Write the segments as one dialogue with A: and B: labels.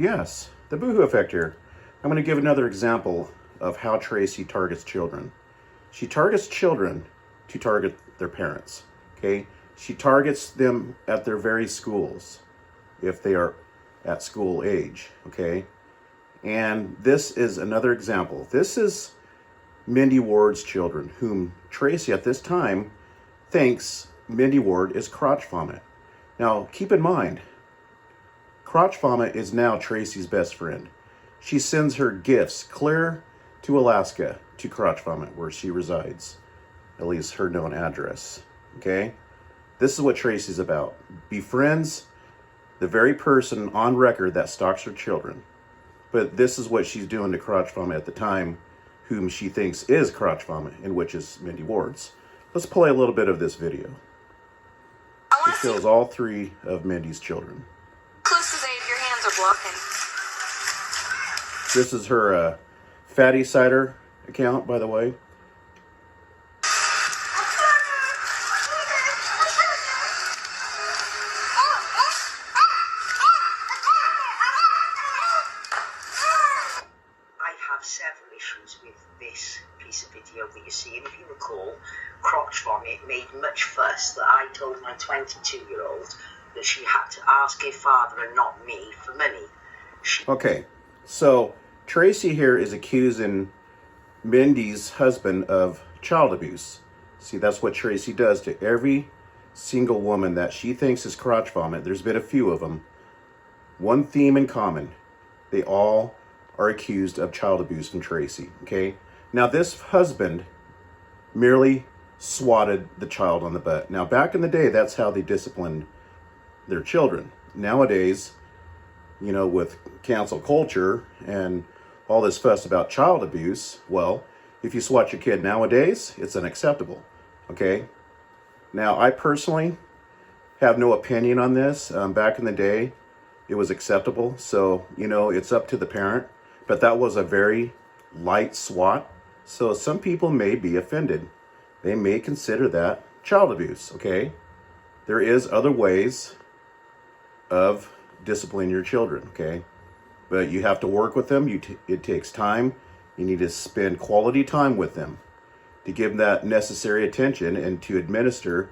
A: Yes, the boohoo effect here. I'm going to give another example of how Tracy targets children. She targets children to target their parents, okay? She targets them at their very schools, if they are at school age, okay? And this is another example. This is Mindy Ward's children, whom Tracy at this time thinks Mindy Ward is crotch vomit. Now, keep in mind, crotch vomit is now Tracy's best friend. She sends her gifts clear to Alaska to crotch vomit, where she resides, at least her known address, okay? This is what Tracy's about. Befriends the very person on record that stalks her children. But this is what she's doing to crotch vomit at the time, whom she thinks is crotch vomit, and which is Mindy Ward's. Let's play a little bit of this video. It shows all three of Mindy's children.
B: Close to your hands are blocking.
A: This is her Fatty Cider account, by the way.
C: Several issues with this piece of video that you see, and if you recall, crotch vomit made much fuss that I told my 22-year-old that she had to ask her father and not me for money.
A: Okay, so Tracy here is accusing Mindy's husband of child abuse. See, that's what Tracy does to every single woman that she thinks is crotch vomit. There's been a few of them. One theme in common: they all are accused of child abuse from Tracy, okay? Now, this husband merely swatted the child on the butt. Now, back in the day, that's how they disciplined their children. Nowadays, you know, with cancel culture and all this fuss about child abuse, well, if you swat your kid nowadays, it's unacceptable, okay? Now, I personally have no opinion on this. Back in the day, it was acceptable, so, you know, it's up to the parent. But that was a very light swat, so some people may be offended. They may consider that child abuse, okay? There is other ways of disciplining your children, okay? But you have to work with them. It takes time. You need to spend quality time with them to give them that necessary attention and to administer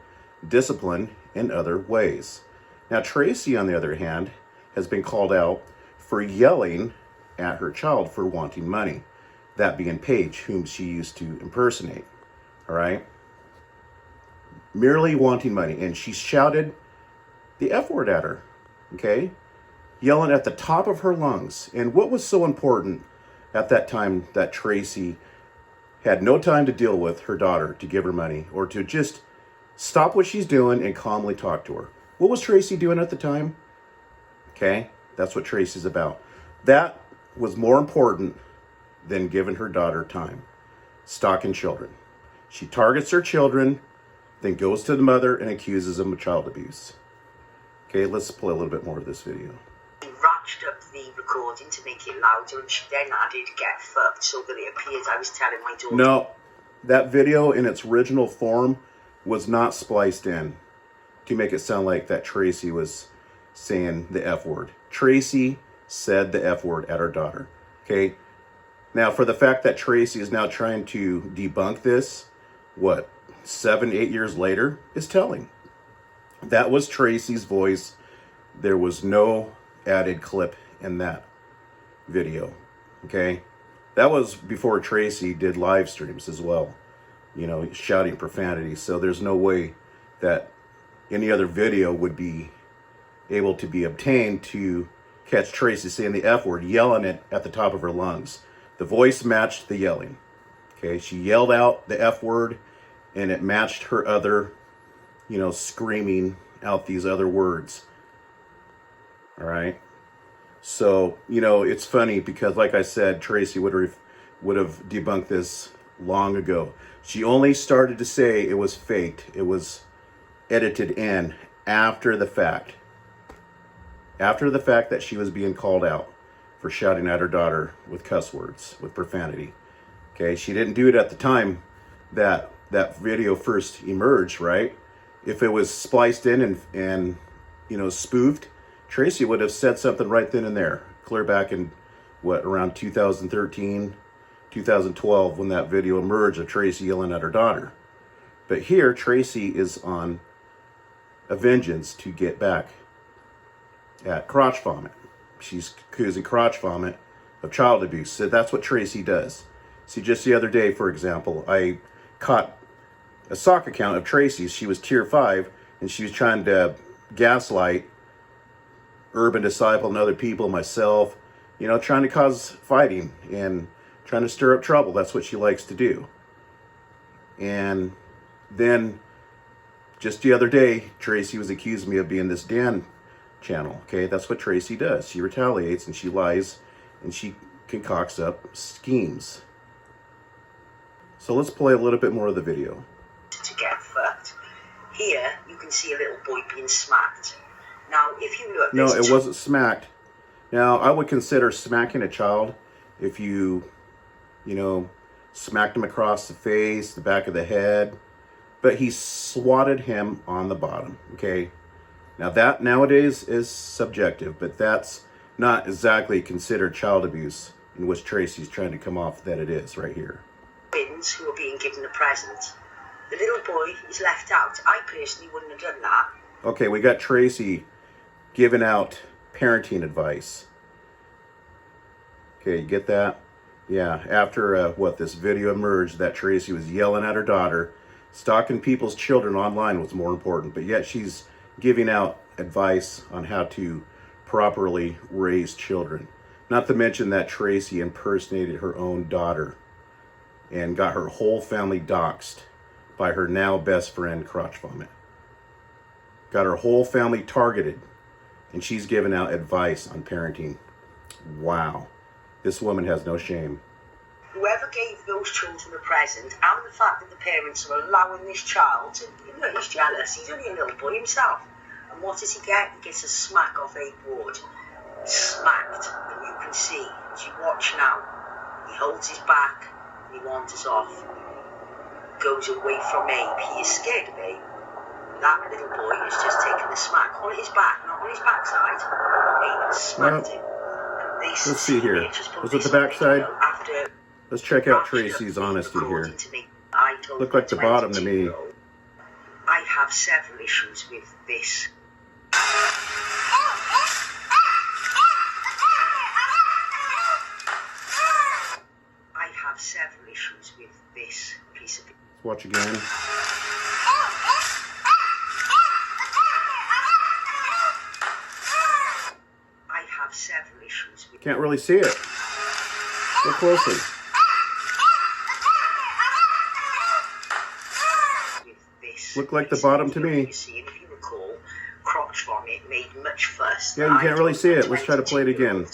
A: discipline in other ways. Now, Tracy, on the other hand, has been called out for yelling at her child for wanting money, that being Paige, whom she used to impersonate, all right? Merely wanting money, and she shouted the F word at her, okay? Yelling at the top of her lungs. And what was so important at that time that Tracy had no time to deal with her daughter to give her money or to just stop what she's doing and calmly talk to her? What was Tracy doing at the time? Okay, that's what Tracy's about. That was more important than giving her daughter time. Stalking children. She targets her children, then goes to the mother and accuses them of child abuse. Okay, let's play a little bit more of this video.
C: He ratcheted up the recording to make it louder, and she then added "get fucked" so that it appeared I was telling my daughter.
A: No, that video in its original form was not spliced in to make it sound like that Tracy was saying the F word. Tracy said the F word at her daughter, okay? Now, for the fact that Tracy is now trying to debunk this, 7, 8 years later, is telling. That was Tracy's voice. There was no added clip in that video, okay? That was before Tracy did live streams as well, you know, shouting profanity. So there's no way that any other video would be able to be obtained to catch Tracy saying the F word, yelling it at the top of her lungs. The voice matched the yelling. Okay, she yelled out the F word, and it matched her other, you know, screaming out these other words. All right. So, you know, it's funny because, like I said, Tracy would have debunked this long ago. She only started to say it was faked. It was edited in after the fact. After the fact that she was being called out for shouting at her daughter with cuss words, with profanity. Okay, she didn't do it at the time that that video first emerged, right? If it was spliced in and you know, spoofed, Tracy would have said something right then and there, clear back in, around 2013, 2012, when that video emerged of Tracy yelling at her daughter. But here, Tracy is on a vengeance to get back at crotch vomit. She's accusing crotch vomit of child abuse. So that's what Tracy does. See, just the other day, for example, I caught a sock account of Tracy's. She was tier 5, and she was trying to gaslight Urban Disciple and other people, myself, trying to cause fighting and trying to stir up trouble. That's what she likes to do. And then just the other day, Tracy was accusing me of being this Dan channel. Okay, that's what Tracy does. She retaliates and she lies and she concocts up schemes. So let's play a little bit more of the video.
C: To get fucked. Here, you can see a little boy being smacked. Now, if you look...
A: No, it wasn't smacked. Now, I would consider smacking a child if you smacked him across the face, the back of the head. But he swatted him on the bottom, okay? Now, that nowadays is subjective, but that's not exactly considered child abuse, in which Tracy's trying to come off that it is right here.
C: Twins who are being given a present. The little boy is left out. I personally wouldn't have done that.
A: Okay, we got Tracy giving out parenting advice. Okay, you get that? Yeah, after this video emerged that Tracy was yelling at her daughter, stalking people's children online was more important, but yet she's giving out advice on how to properly raise children. Not to mention that Tracy impersonated her own daughter and got her whole family doxxed by her now best friend, Crotch Vomit. Got her whole family targeted, and she's giving out advice on parenting. Wow. This woman has no shame.
C: Whoever gave those children a present, and the fact that the parents are allowing this child to... he's jealous. He's only a little boy himself. And what does he get? He gets a smack off Abe Ward. Smacked. And you can see, as you watch now, he holds his back, and he wanders off. Goes away from Abe. He is scared of Abe. That little boy has just taken the smack on his back, not on his backside. Abe has smacked him.
A: Let's see here. Was it the backside? Let's check out Tracy's honesty here. Looked like the bottom to me.
C: I have several issues with this. I have several issues with this piece of...
A: Let's watch again.
C: I have several issues with...
A: Can't really see it. Look closely. Look like the bottom to me.
C: You see, if you recall, crotch vomit made much fuss.
A: Yeah, you can't really see it. Let's try to play it again.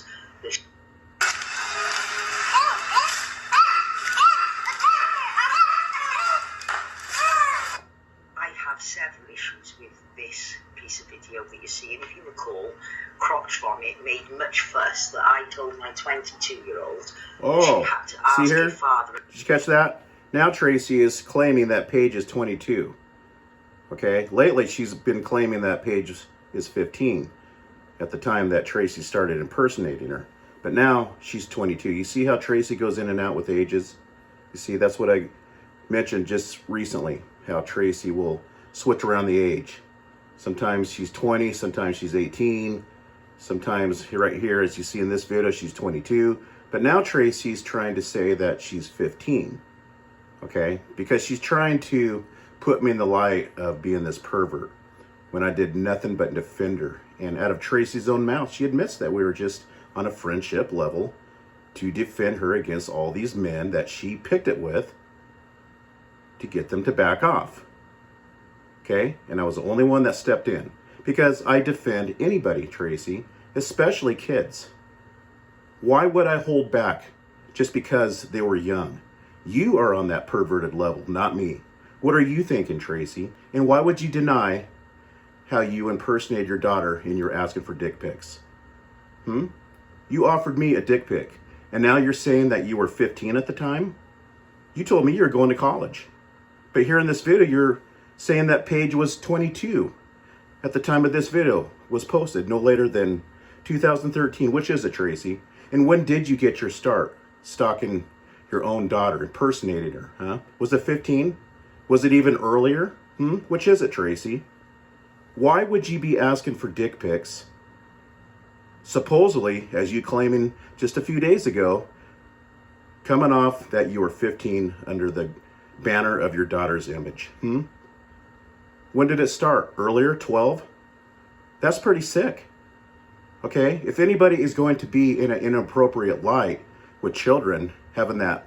C: I have several issues with this piece of video that you see, and if you recall, crotch vomit made much fuss that I told my 22-year-old
A: Oh,
C: she had to ask
A: see here?
C: her father.
A: Did you catch that? Now Tracy is claiming that Paige is 22. Okay, lately she's been claiming that Paige is 15 at the time that Tracy started impersonating her. But now she's 22. You see how Tracy goes in and out with ages? You see, that's what I mentioned just recently, how Tracy will switch around the age. Sometimes she's 20, sometimes she's 18, sometimes right here, as you see in this video, she's 22. But now Tracy's trying to say that she's 15, okay? Because she's trying to put me in the light of being this pervert when I did nothing but defend her. And out of Tracy's own mouth, she admits that we were just on a friendship level to defend her against all these men that she picked it with to get them to back off. Okay? And I was the only one that stepped in because I defend anybody, Tracy, especially kids. Why would I hold back just because they were young? You are on that perverted level, not me. What are you thinking, Tracy? And why would you deny how you impersonated your daughter and you're asking for dick pics? You offered me a dick pic, and now you're saying that you were 15 at the time? You told me you were going to college. But here in this video, you're saying that Paige was 22 at the time of this video was posted, no later than 2013. Which is it, Tracy? And when did you get your start stalking your own daughter, impersonating her, huh? Was it 15? Was it even earlier? Which is it, Tracy? Why would you be asking for dick pics, supposedly, as you claiming just a few days ago, coming off that you were 15 under the banner of your daughter's image? When did it start? Earlier? 12? That's pretty sick. Okay? If anybody is going to be in an inappropriate light with children, having that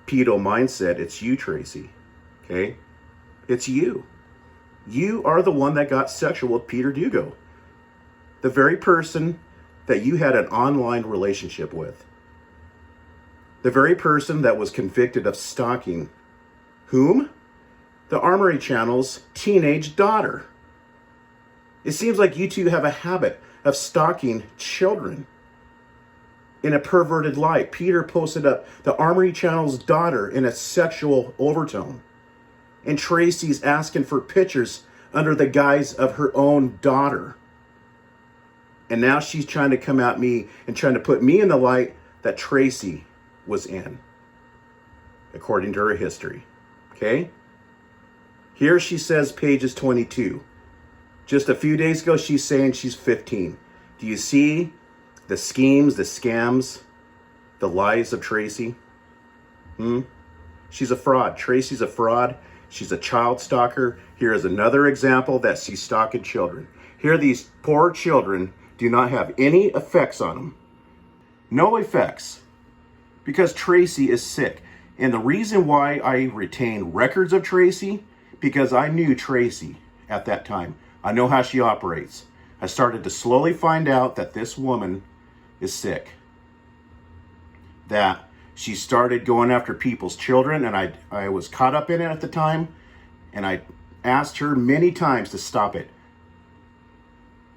A: pedo mindset, it's you, Tracy. Okay? It's you. You are the one that got sexual with Peter Dugo. The very person that you had an online relationship with. The very person that was convicted of stalking whom? The Armory Channel's teenage daughter. It seems like you two have a habit of stalking children in a perverted light. Peter posted up the Armory Channel's daughter in a sexual overtone. And Tracy's asking for pictures under the guise of her own daughter. And now she's trying to come at me and trying to put me in the light that Tracy was in, according to her history. Okay? Here she says pages 22. Just a few days ago, she's saying she's 15. Do you see the schemes, the scams, the lies of Tracy? She's a fraud. Tracy's a fraud. She's a child stalker. Here is another example that she's stalking children. Here, these poor children do not have any effects on them. No effects. Because Tracy is sick. And the reason why I retain records of Tracy, because I knew Tracy at that time. I know how she operates. I started to slowly find out that this woman is sick. That she started going after people's children, and I was caught up in it at the time, and I asked her many times to stop it.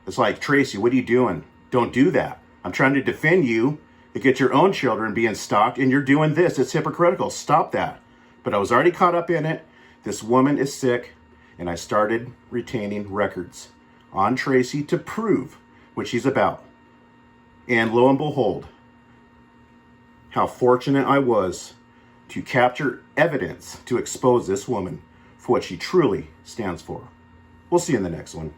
A: It's like, Tracy, what are you doing? Don't do that. I'm trying to defend you against your own children being stalked, and you're doing this. It's hypocritical. Stop that. But I was already caught up in it. This woman is sick, and I started retaining records on Tracy to prove what she's about. And lo and behold, how fortunate I was to capture evidence to expose this woman for what she truly stands for. We'll see you in the next one.